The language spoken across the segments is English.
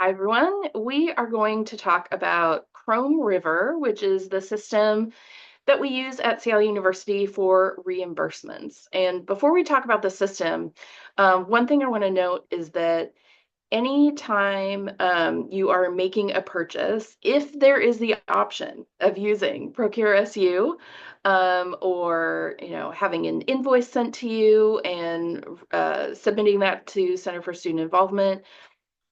Hi, everyone. We are going to talk about ChromeRiver, which is the system that we use at Seattle University for reimbursements. And before we talk about the system, one thing I want to note is that anytime you are making a purchase, if there is the option of using Procure SU, or having an invoice sent to you and submitting that to Center for Student Involvement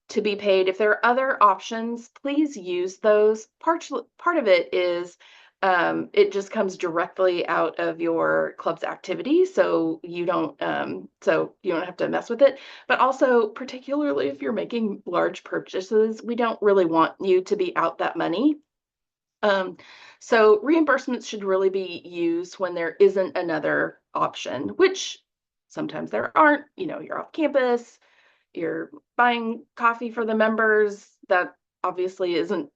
to be paid. If there are other options, please use those. Part of it is it just comes directly out of your club's activity, so you don't have to mess with it. But also, particularly if you're making large purchases, we don't really want you to be out that money. Um, so reimbursements should really be used when there isn't another option, which sometimes there aren't. You're off campus, you're buying coffee for the members. That obviously isn't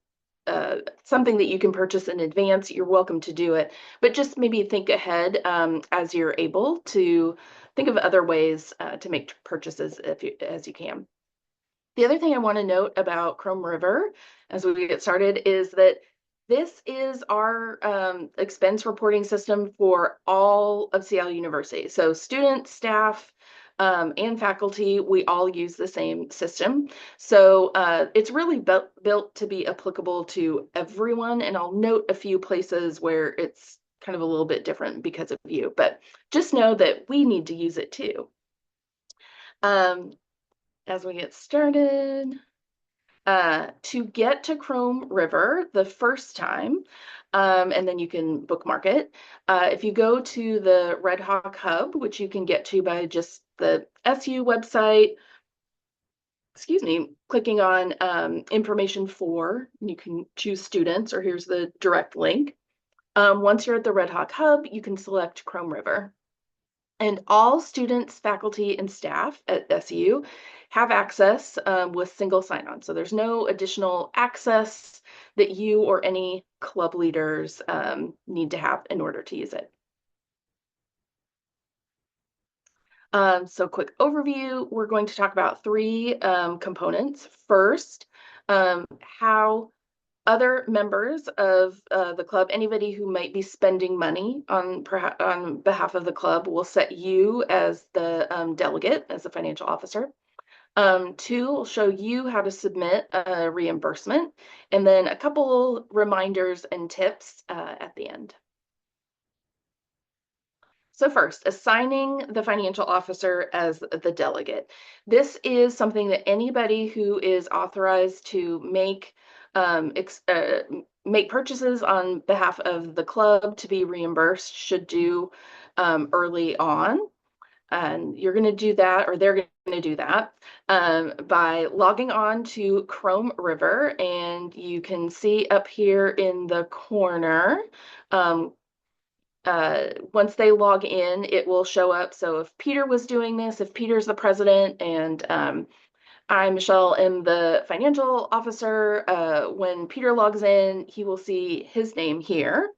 something that you can purchase in advance. You're welcome to do it, but just maybe think ahead as you're able to think of other ways to make purchases as you can. The other thing I want to note about ChromeRiver as we get started is that this is our expense reporting system for all of Seattle University. So students, staff, and faculty, we all use the same system. So it's really built to be applicable to everyone. And I'll note a few places where it's kind of a little bit different because of you, but just know that we need to use it too. Um, as we get started, to get to ChromeRiver the first time, and then you can bookmark it. If you go to the Red Hawk Hub, which you can get to by just the SU website, clicking on information for, you can choose students, or here's the direct link. Once you're at the Red Hawk Hub, you can select ChromeRiver. And all students, faculty, and staff at SU have access with single sign-on. So there's no additional access that you or any club leaders need to have in order to use it. So quick overview, we're going to talk about three components. First, how other members of the club, anybody who might be spending money on behalf of the club, will set you as the delegate, as a financial officer. Two, will show you how to submit a reimbursement, and then a couple reminders and tips at the end. So first, assigning the financial officer as the delegate. This is something that anybody who is authorized to make purchases on behalf of the club to be reimbursed should do early on. And you're going to do that, or they're going to do that by logging on to ChromeRiver, and you can see up here in the corner. Once they log in, it will show up. So if Peter was doing this, if Peter's the president and I, Michelle, am the financial officer, when Peter logs in, he will see his name here.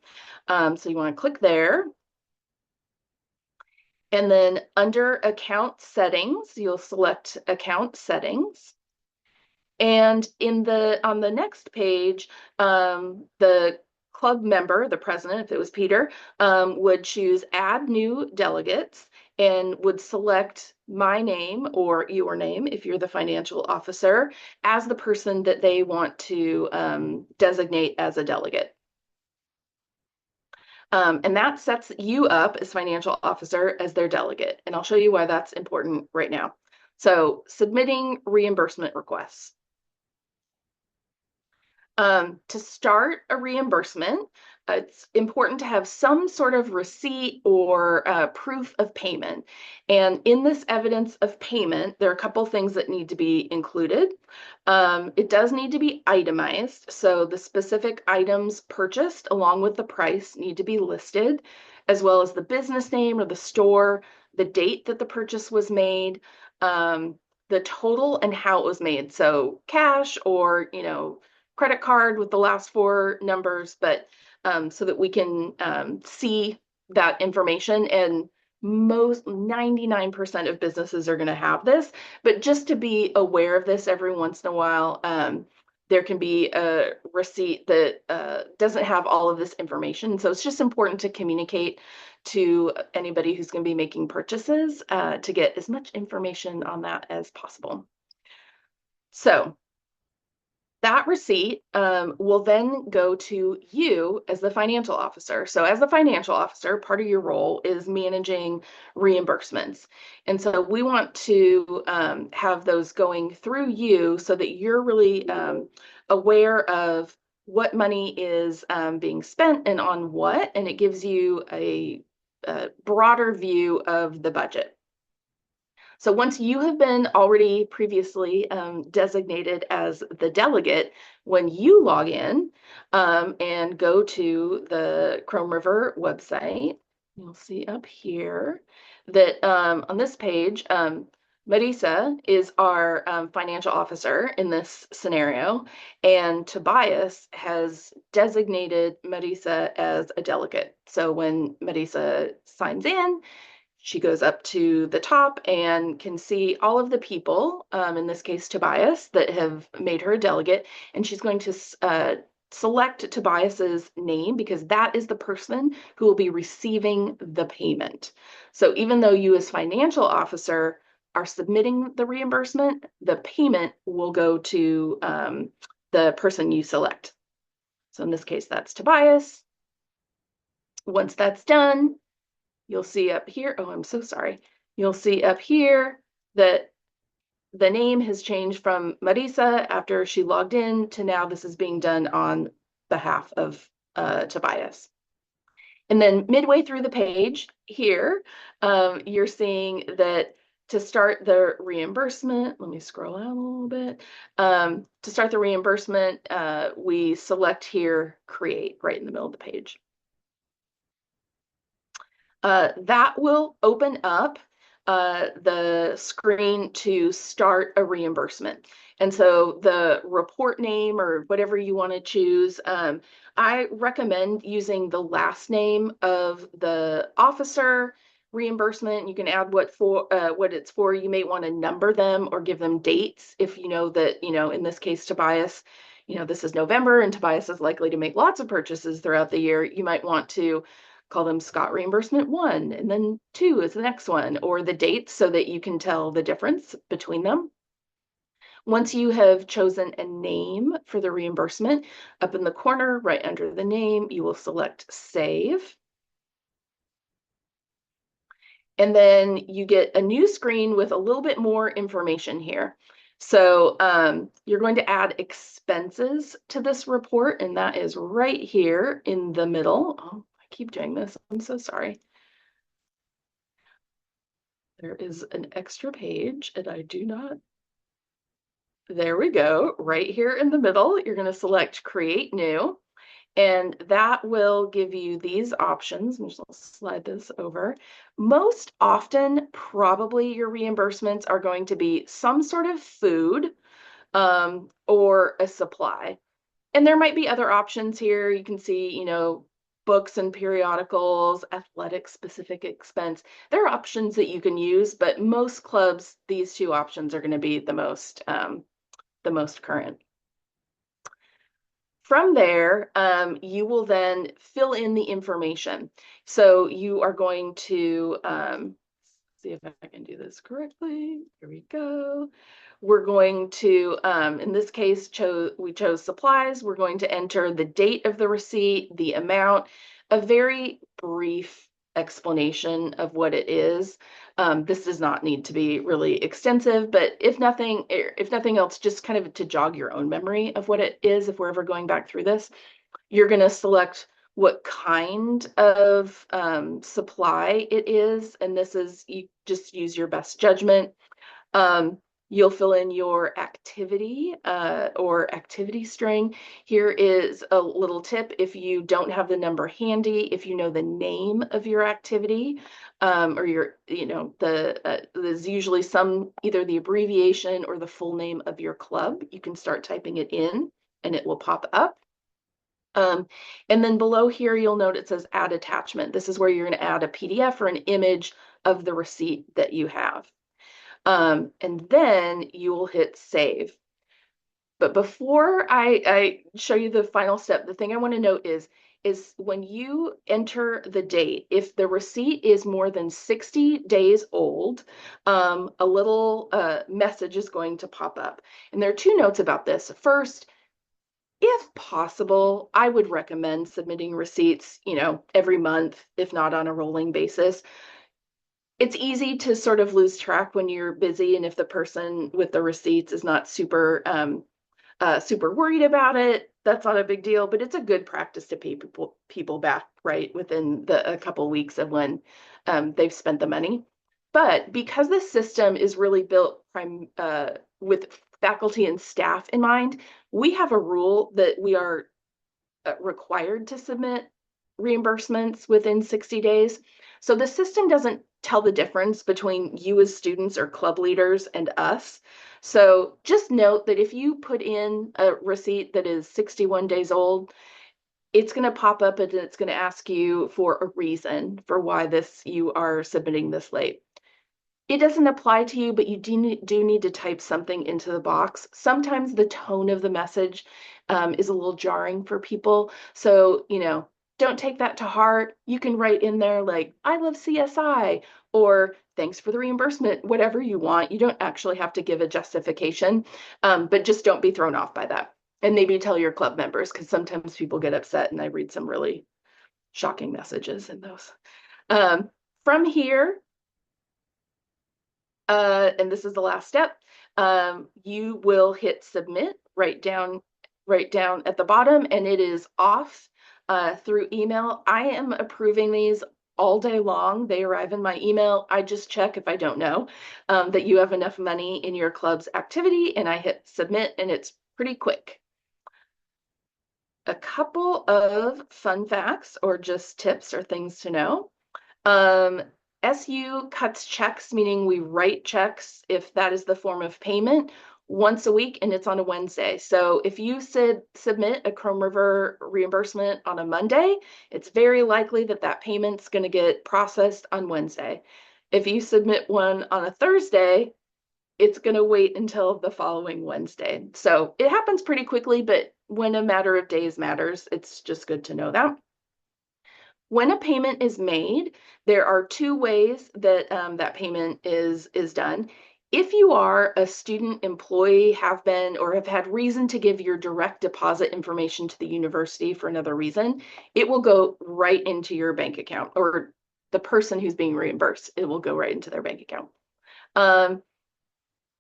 So you want to click there. And then under account settings, you'll select account settings. And on the next page, the club member, the president, if it was Peter, would choose add new delegates and would select my name or your name, if you're the financial officer, as the person that they want to designate as a delegate. And that sets you up as financial officer as their delegate. And I'll show you why that's important right now. So submitting reimbursement requests. To start a reimbursement, it's important to have some sort of receipt or proof of payment. And in this evidence of payment, there are a couple things that need to be included. It does need to be itemized. So the specific items purchased along with the price need to be listed, as well as the business name or the store, the date that the purchase was made, the total and how it was made. So cash or, credit card with the last four numbers, but so that we can see that information. And most 99% of businesses are going to have this, but just to be aware of this every once in a while, there can be a receipt that doesn't have all of this information. So it's just important to communicate to anybody who's going to be making purchases to get as much information on that as possible. So that receipt will then go to you as the financial officer. So as the financial officer, part of your role is managing reimbursements. And so we want to have those going through you so that you're really aware of what money is being spent and on what, and it gives you a broader view of the budget. So once you have been already previously designated as the delegate, when you log in and go to the ChromeRiver website, you'll see up here that on this page, Marisa is our financial officer in this scenario, and Tobias has designated Marisa as a delegate. So when Marisa signs in, she goes up to the top and can see all of the people, in this case Tobias, that have made her a delegate, and she's going to select Tobias's name because that is the person who will be receiving the payment. So even though you as financial officer are submitting the reimbursement, the payment will go to the person you select. So in this case, that's Tobias. Once that's done, you'll see up here, oh, I'm so sorry. You'll see up here that the name has changed from Marisa after she logged in to now this is being done on behalf of Tobias. And then midway through the page here, you're seeing that to start the reimbursement, let me scroll out a little bit. To start the reimbursement, we select here, create, right in the middle of the page. That will open up the screen to start a reimbursement. And so the report name or whatever you want to choose, I recommend using the last name of the officer reimbursement. You can add what it's for. You may want to number them or give them dates if you know that, in this case, Tobias, this is November and Tobias is likely to make lots of purchases throughout the year. You might want to call them Scott reimbursement 1 and then 2 is the next one, or the dates so that you can tell the difference between them. Once you have chosen a name for the reimbursement, up in the corner right under the name, you will select Save. And then you get a new screen with a little bit more information here. So you're going to add expenses to this report, and that is right here in the middle. Oh, keep doing this. I'm so sorry. There is an extra page and I do not. There we go. Right here in the middle, you're going to select Create New, and that will give you these options. I'm just going to slide this over. Most often, probably your reimbursements are going to be some sort of food or a supply. And there might be other options here. You can see, books and periodicals, athletic specific expense. There are options that you can use, but most clubs, these two options are going to be the most current. From there, you will then fill in the information. So you are going to see if I can do this correctly. Here we go. We're going to, in this case, we chose supplies. We're going to enter the date of the receipt, the amount, a very brief explanation of what it is. This does not need to be really extensive, but if nothing else, just kind of to jog your own memory of what it is, if we're ever going back through this, you're going to select what kind of supply it is, and this is, you just use your best judgment. You'll fill in your activity or activity string. Here is a little tip. If you don't have the number handy, if you know the name of your activity or there's usually either the abbreviation or the full name of your club, you can start typing it in and it will pop up. Um, and then below here, you'll note it says add attachment. This is where you're going to add a PDF or an image of the receipt that you have. And then you will hit save. But before I show you the final step, the thing I want to note is when you enter the date, if the receipt is more than 60 days old, a little message is going to pop up. And there are two notes about this. First, if possible, I would recommend submitting receipts, every month, if not on a rolling basis. It's easy to sort of lose track when you're busy, and if the person with the receipts is not super worried about it, that's not a big deal, but it's a good practice to pay people back right within a couple weeks of when they've spent the money. But because this system is really built with faculty and staff in mind, we have a rule that we are required to submit reimbursements within 60 days. So the system doesn't tell the difference between you as students or club leaders and us. So just note that if you put in a receipt that is 61 days old, it's going to pop up and it's going to ask you for a reason for why you are submitting this late. It doesn't apply to you, but you do need to type something into the box. Sometimes the tone of the message is a little jarring for people. So, don't take that to heart. You can write in there like, I love CSI, or thanks for the reimbursement, whatever you want. You don't actually have to give a justification, but just don't be thrown off by that. And maybe tell your club members, because sometimes people get upset and I read some really shocking messages in those. From here, and this is the last step, you will hit submit right down at the bottom, and it is off through email. I am approving these all day long. They arrive in my email. I just check if I don't know that you have enough money in your club's activity, and I hit submit, and it's pretty quick. A couple of fun facts or just tips or things to know. SU cuts checks, meaning we write checks if that is the form of payment, once a week, and it's on a Wednesday. So if you submit a ChromeRiver reimbursement on a Monday, it's very likely that payment's going to get processed on Wednesday. If you submit one on a Thursday, it's going to wait until the following Wednesday. So it happens pretty quickly, but when a matter of days matters, it's just good to know that. When a payment is made, there are two ways that that payment is done. If you are a student, employee, have been, or have had reason to give your direct deposit information to the university for another reason, it will go right into your bank account, or the person who's being reimbursed, it will go right into their bank account.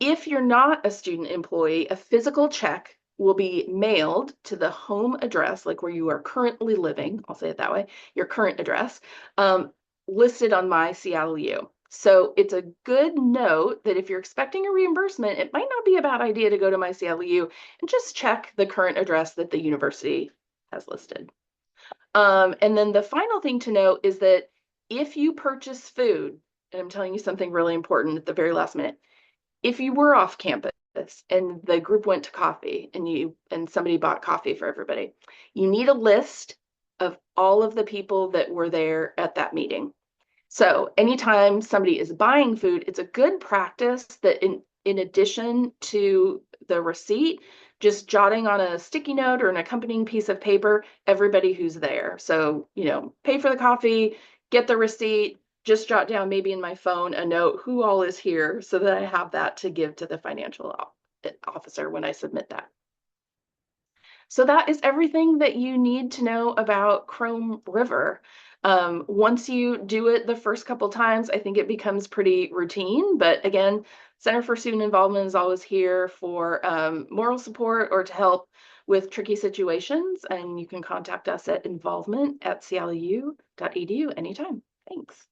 If you're not a student employee, a physical check will be mailed to the home address, like where you are currently living, I'll say it that way, your current address, listed on My Seattle U. So it's a good note that if you're expecting a reimbursement, it might not be a bad idea to go to My Seattle U and just check the current address that the university has listed. And then the final thing to note is that if you purchase food, and I'm telling you something really important at the very last minute, if you were off campus and the group went to coffee and somebody bought coffee for everybody, you need a list of all of the people that were there at that meeting. So anytime somebody is buying food, it's a good practice that in addition to the receipt, just jotting on a sticky note or an accompanying piece of paper, everybody who's there. So, pay for the coffee, get the receipt, just jot down maybe in my phone a note who all is here so that I have that to give to the financial officer when I submit that. So that is everything that you need to know about ChromeRiver. Once you do it the first couple times, I think it becomes pretty routine. But again, Center for Student Involvement is always here for moral support or to help with tricky situations. And you can contact us at involvement@seattleu.edu anytime. Thanks.